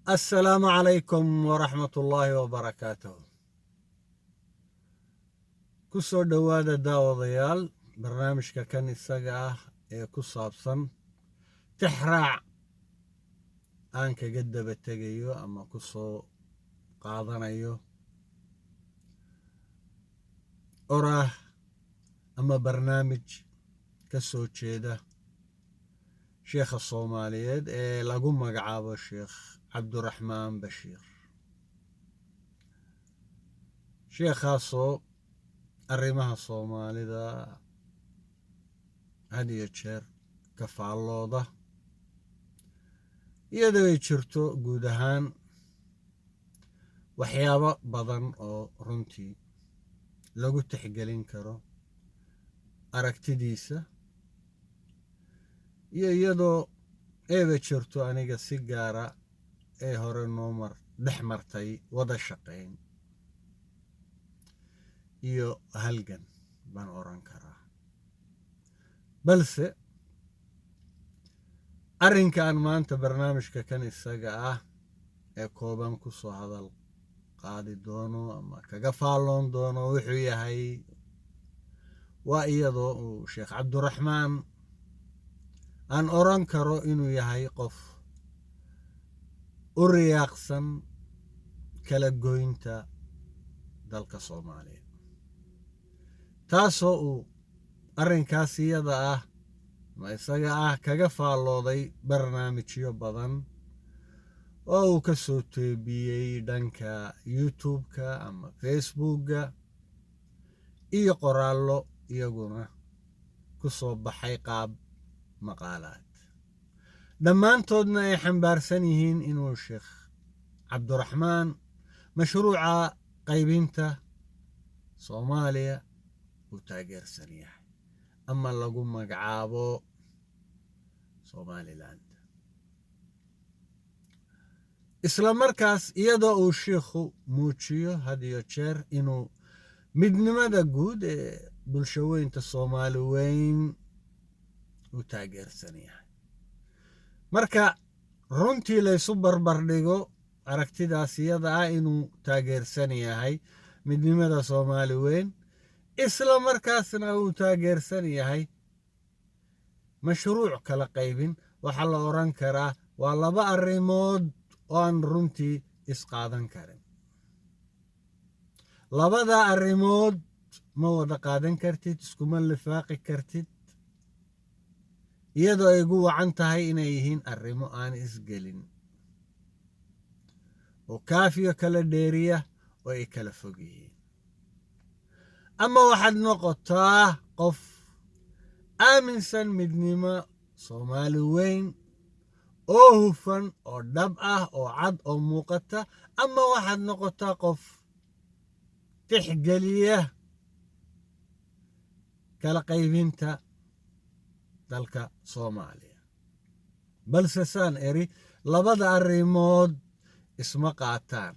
السلام عليكم ورحمة الله وبركاته. كسو دوادا داوديال برنامجka kan isaga ah ee ku saabsan tixraac aan kaga daba tegayo ama ku soo qaadanayo oraah ama barnaamij ka soo jeeda sheekha Soomaaliyeed ee lagu magacaabo Sheekh Cabdiraxmaan Bashiir. sheekhaasoo arrimaha Soomaalida had iyo jeer ka faallooda iyadoo ay jirto guud ahaan waxyaabo badan oo runtii lagu tixgelin karo aragtidiisa iyo iyadoo ayba jirto aniga si gaara ee hore noo dhex martay wada shaqayn iyo halgan baan oran karaa. balse arrinkan maanta barnaamijka kan isaga ah ee kooban ku soo hadal qaadi doono ama kaga faalloon doono wuxuu yahay waa iyadoo uu Sheekh Cabdiraxmaan aan oran karo inuu yahay qof u riyaaqsan kala goynta dalka Soomaaliya, taasoo uu arrinkaas iyada ah ma isaga ah kaga faallooday barnaamijyo badan oo uu ka soo teebiyey dhanka YouTube-ka ama Facebook-ga iyo qoraallo iyaguna ku soo baxay qaab maqaalaad, dhammaantoodna ay xambaarsan yihiin inuu Sheekh Cabdiraxmaan mashruuca qaybinta Soomaaliya uu taageersan yahay ama lagu magacaabo Somaliland. isla markaas iyadoo uu sheekhu muujiyo had iyo jeer inuu midnimada guud ee bulshaweynta Soomaali weyn uu taageersan yahay. marka runtii laysu barbar dhigo aragtidaas iyada ah inuu taageersan yahay midnimada Soomaali weyn isla markaasna uu taageersan yahay mashruuc kala qaybin, waxaa la oran karaa waa laba arrimood oo aan runtii isqaadan karin. labada arrimood ma wada qaadan kartid, iskuma lifaaqi kartid, iyadoo ay ugu wacan tahay inay yihiin arrimo aan isgelin oo kaafiyo kala dheeriya oo ay kala fog yihiin. ama waxaad noqotaa qof aaminsan midnimo Soomaali weyn oo hufan oo dhab ah oo cad oo muuqata, ama waxaad noqotaa qof tixgeliya kala qaybinta dalka Soomaaliya. balse saan eri labada arrimood isma qaataan,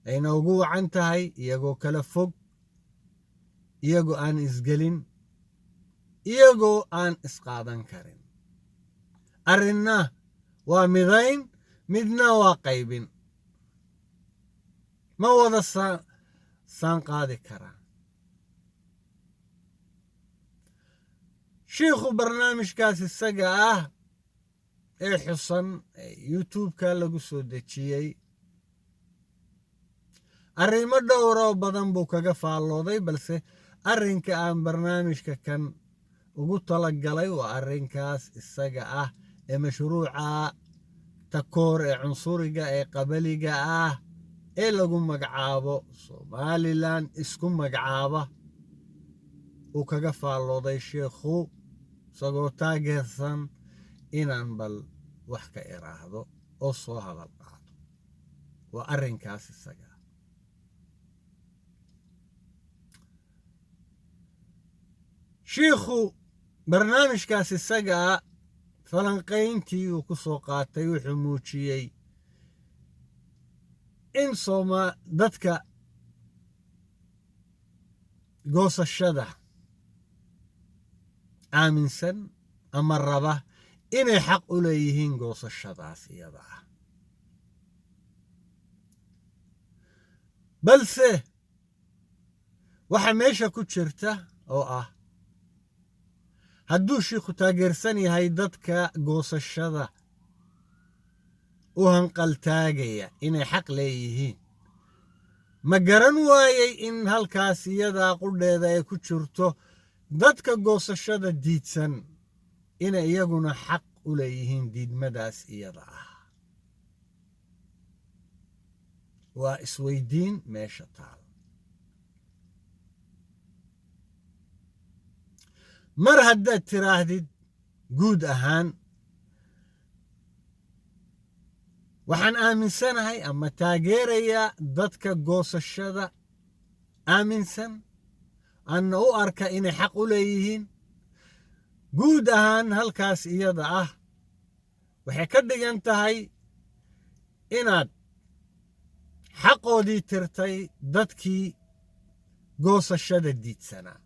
ayna ugu wacan tahay iyagoo kala fog, iyagoo aan isgelin, iyagoo aan isqaadan karin. arrinna waa midayn, midna waa qaybin, ma wada saan qaadi karaan. shiikhu barnaamijkaas isaga ah ee xusan ee YouTube-ka lagu soo dejiyey arrimo dhowr oo badan buu kaga faallooday, balse arrinka aan barnaamijka kan ugu talagalay waa arrinkaas isaga ah ee mashruuca takoor ee cunsuriga ee qabaliga ah ee lagu magacaabo Somaliland isku magacaaba uu kaga faallooday sheekhu, isagoo taageersan inaan bal wax ka iraahdo oo soo hadal qaado. waa arrinkaas isaga. shiikhu barnaamijkaas isaga falanqayntii uu ku soo qaatay wuxuu muujiyey in dadka goosashada aaminsan ama raba inay xaq u leeyihiin goosashadaas iyada ah. balse waxa meesha ku jirta oo ah hadduu shiikhu taageersan yahay dadka goosashada u hanqaltaagaya inay xaq leeyihiin ma garan waayey in halkaas iyadaa qudheeda ay ku jirto dadka goosashada diidsan inay iyaguna xaq u leeyihiin diidmadaas iyada ah waa isweydiin meesha taal mar haddaad tiraahdid guud ahaan waxaan aaminsanahay ama taageerayaa dadka goosashada aaminsan anna u arka inay xaq u leeyihiin guud ahaan halkaas iyada ah waxay ka dhigan tahay inaad xaqoodii tirtay dadkii goosashada diidsanaa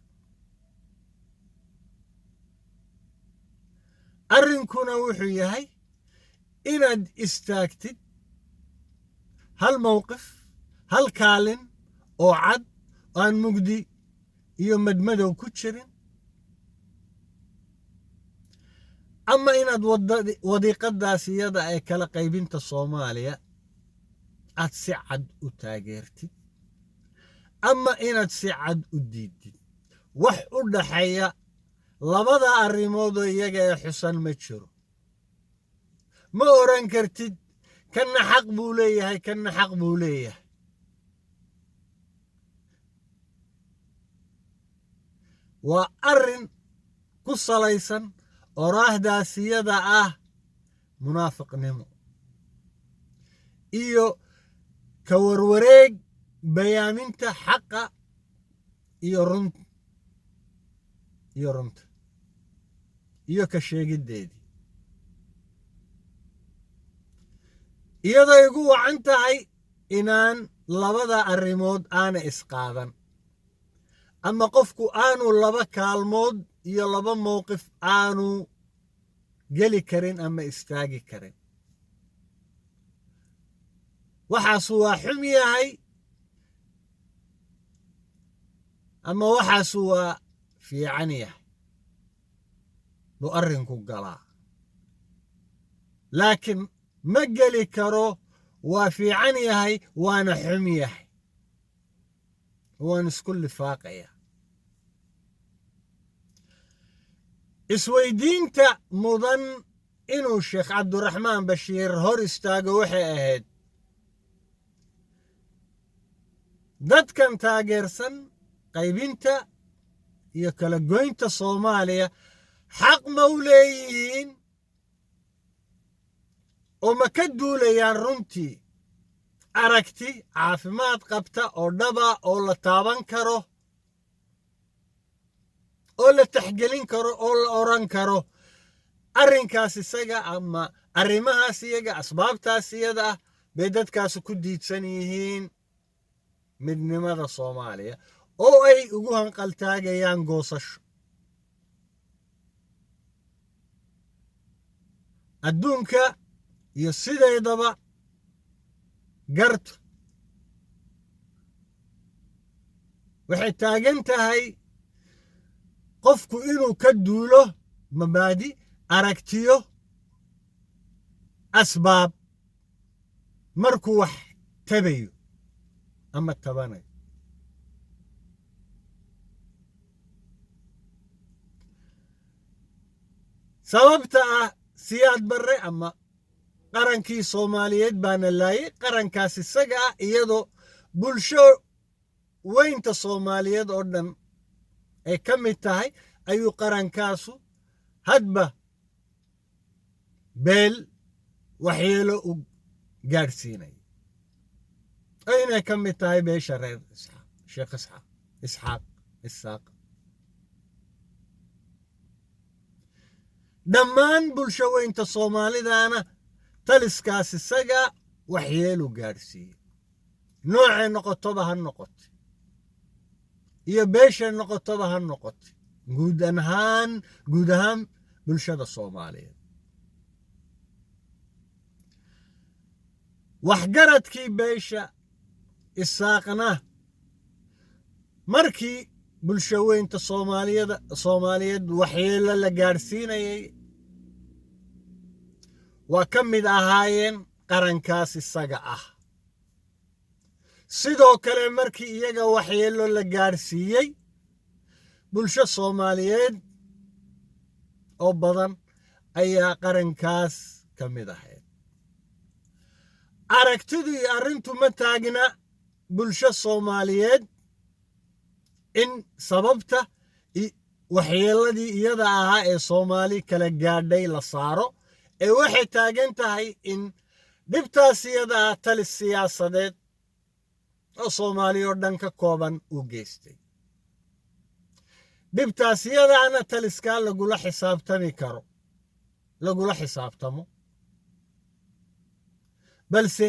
arrinkuna wuxuu yahay inaad istaagtid hal mowqif hal kaalin oo cad aan mugdi iyo madmadow ku jirin ama inaad wadiiqadaas iyada ee kala qaybinta soomaaliya aad si cad u taageertid ama inaad si cad u diidid wax u dhaxeeya labada arrimoodoo iyaga ee xusan ma jiro ma oran kartid kanna xaq buu leeyahay kanna xaq buu leeyahay waa arrin ku salaysan oraahdaas iyada ah munaafiqnimo iyo ka warwareeg bayaaminta xaqa iyo runta iyo ka sheegiddeedii iyadoo igu wacan tahay inaan labada arrimood aana isqaadan ama qofku aanu laba kaalmood iyo laba mowqif aanu geli karin ama istaagi karin waxaasu waa xum yahay ama waxaasu waa fiican yahay buu arrinku galaa laakiin ma geli karo waa fiican yahay waana xum yahay waan isku lifaaqaya isweydiinta mudan inuu sheekh cabdiraxmaan bashiir hor istaago waxay ahayd dadkan taageersan qaybinta iyo kala goynta soomaaliya xaq ma u leeyihiin oo ma ka duulayaan runtii aragti caafimaad qabta oo dhaba oo la taaban karo oo la taxgelin karo oo la oran karo arrinkaas isaga ama arrimahaas iyaga asbaabtaas iyada ah bay dadkaasi ku diidsan yihiin midnimada soomaaliya oo ay ugu hanqaltaagayaan goosasho adduunka iyo sideedaba gartu waxay taagan tahay qofku inuu ka duulo mabaadi aragtiyo asbaab markuu wax tabayo ama tabanayo sababta ah siyaad barre ama qarankii soomaaliyeed baana laayay qarankaas isaga ah iyadoo bulsho weynta soomaaliyeed oo dhan ay ka mid tahay ayuu qarankaasu hadba beel waxyeelo u gaadhsiinaya oo inay ka mid tahay beesha reer sheekh isxaaq dhammaan bulsho weynta soomaalidana taliskaas isaga waxyeelu gaadhsiiye noocay noqotoba ha noqote iyo beeshay noqotoba ha noqote guud ahaan bulshada soomaaliyeed waxgaradkii beesha isaaqna markii bulshaweynta soomaaliyeed waxyeello la gaadhsiinayay waa ka mid ahaayeen qarankaas isaga ah. sidoo kale markii iyaga waxyeello la gaadhsiiyey bulsho soomaaliyeed oo badan ayaa qarankaas ka mid ahayd. aragtidu iyo arrintu ma taagna bulsho soomaaliyeed in sababta waxyeelladii iyada ahaa ee soomaali kala gaadhay la saaro, ee waxay taagan tahay in dhibtaas iyada ah talis siyaasadeed oo soomaali oo dhan ka kooban uu geystay. dhibtaas iyadaana taliskaa lagula xisaabtamo, balse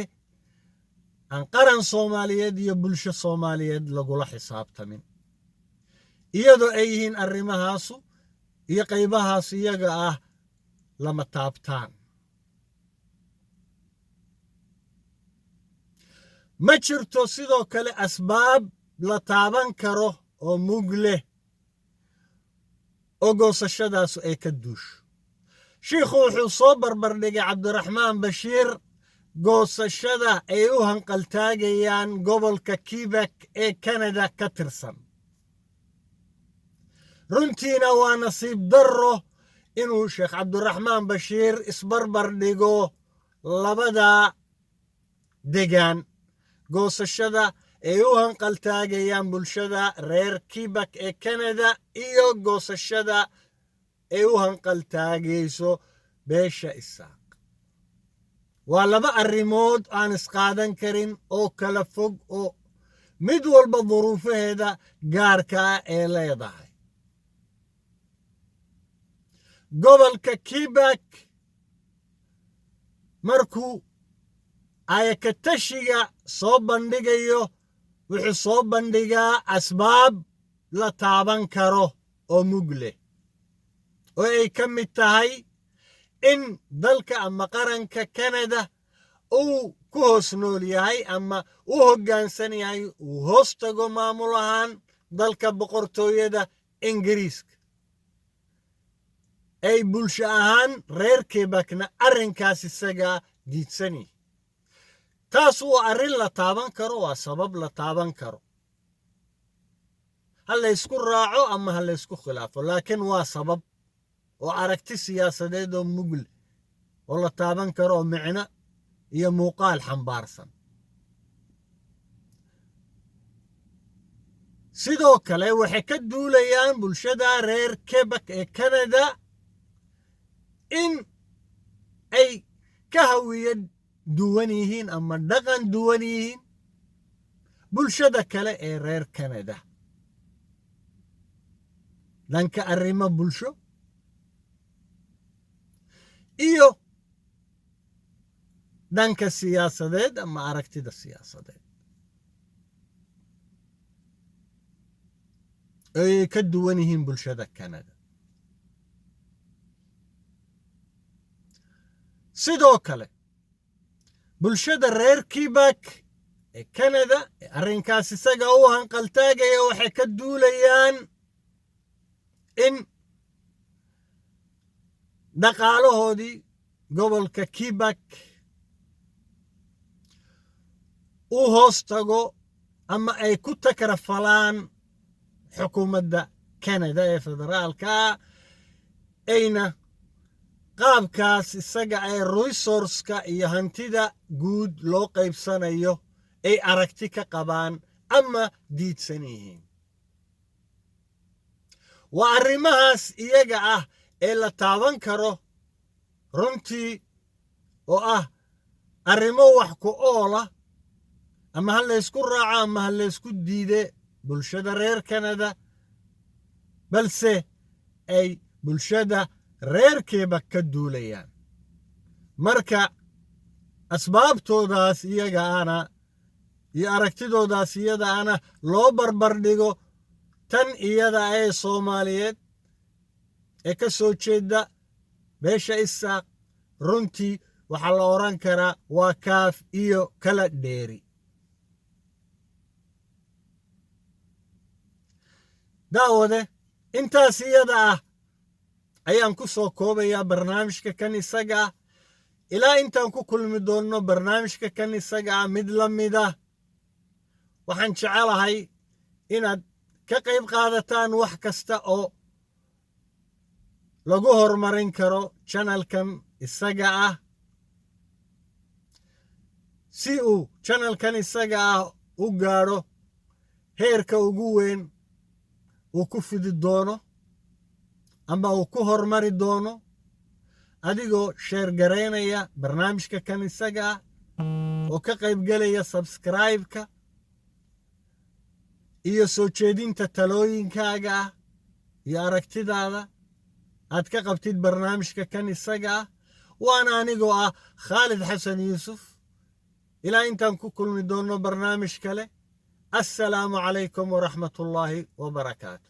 aan qaran soomaaliyeed iyo bulsho soomaaliyeed lagula xisaabtamin, iyadoo ay yihiin arrimahaasu iyo qaybahaas iyaga ah lama taabtaan. ma jirto sidoo kale asbaab la taaban karo oo mug leh oo goosashadaasu ay ka duusho. shiikhu wuxuu soo barbardhigay cabdiraxmaan bashiir goosashada ay u hanqaltaagayaan gobolka Quebec ee Canada ka tirsan. runtiina waa nasiib darro inuu sheekh cabdiraxmaan bashiir isbarbar dhigo labada degaan, goosashada ay u hanqaltaagayaan bulshada reer Quebec ee Canada iyo goosashada ay u hanqaltaagayso beesha isaaq. waa laba arrimood aan isqaadan karin oo kala fog oo mid walba duruufaheeda gaarka ah ee leedahay. gobolka Quebec markuu ayakatashiga soo bandhigayo wuxuu soo bandhigaa asbaab la taaban karo oo mug leh, oo ay ka mid tahay in dalka ama qaranka Canada uu ku hoos nool yahay ama u hoggaansan yahay, uu hoos tago maamul ahaan dalka boqortooyada Ingiriiska. ay bulsho ahaan reer Quebecna arrinkaas isagaa diidsan yihiin. taas waa arrin la taaban karo, waa sabab la taaban karo. ha laysku raaco ama ha laysku khilaafo, laakiin waa sabab oo aragti siyaasadeed oo mugl oo la taaban karo oo micno iyo muuqaal xambaarsan. sidoo kale waxay ka duulayaan bulshada reer Quebec ee Canada in ay ka hawiya duwan yihiin ama dhaqan duwan yihiin bulshada kale ee reer Canada, dhanka arrimo bulsho iyo dhanka siyaasadeed ama aragtida siyaasadeed. ay ka duwan yihiin bulshada Canada. sidoo kale bulshada reer Quebec ee Canada ee arrinkaas isaga u hanqaltaagaya waxay ka duulayaan in dhaqaalahoodii gobolka Quebec uu hoos tago ama ay ku takrafalaan xukuumadda Canada ee federaalka, ayna qaabkaas isaga ay resourceka iyo hantida guud loo qaybsanayo ay aragti ka qabaan ama diidsan yihiin. waa arrimahaas iyaga ah ee la taaban karo runtii, oo ah arrimo wax ku oola ama ha laysku raaco ama ha laysku diide bulshada reer Canada, balse ay bulshada reer Quebec ka duulayaan. marka asbaabtoodaas iyaga ana iyo aragtidoodaas iyada ana loo barbardhigo tan iyada ee Soomaaliyeed ee ka soo jeeda beesha isaaq, runtii waxaa la oran karaa waa kaaf iyo kala dheeri. daawade intaas iyada ah ayaan ku soo koobayaa barnaamijka kan isaga ah ilaa intaan ku kulmi doonno barnaamijka kan isaga ah mid la mida waxaan jecelahay inaad ka qayb qaadataan wax kasta oo lagu horumarin karo channelkan isaga ah si uu channelkan isaga ah u gaadho heerka ugu weyn uu ku fidi doono ama uu ku horumari doono adigoo sheer garaynaya barnaamijka kan isaga ah oo ka qaybgelaya subscribe-ka iyo soo jeedinta talooyinkaaga ah iyo aragtidaada aad ka qabtid barnaamijka kan isaga ah waana anigoo ah Khaalid Xasan Yuusuf ilaa intaan ku kulmi doonno barnaamij kale assalaamu calaykum waraxmatullaahi wabarakaatu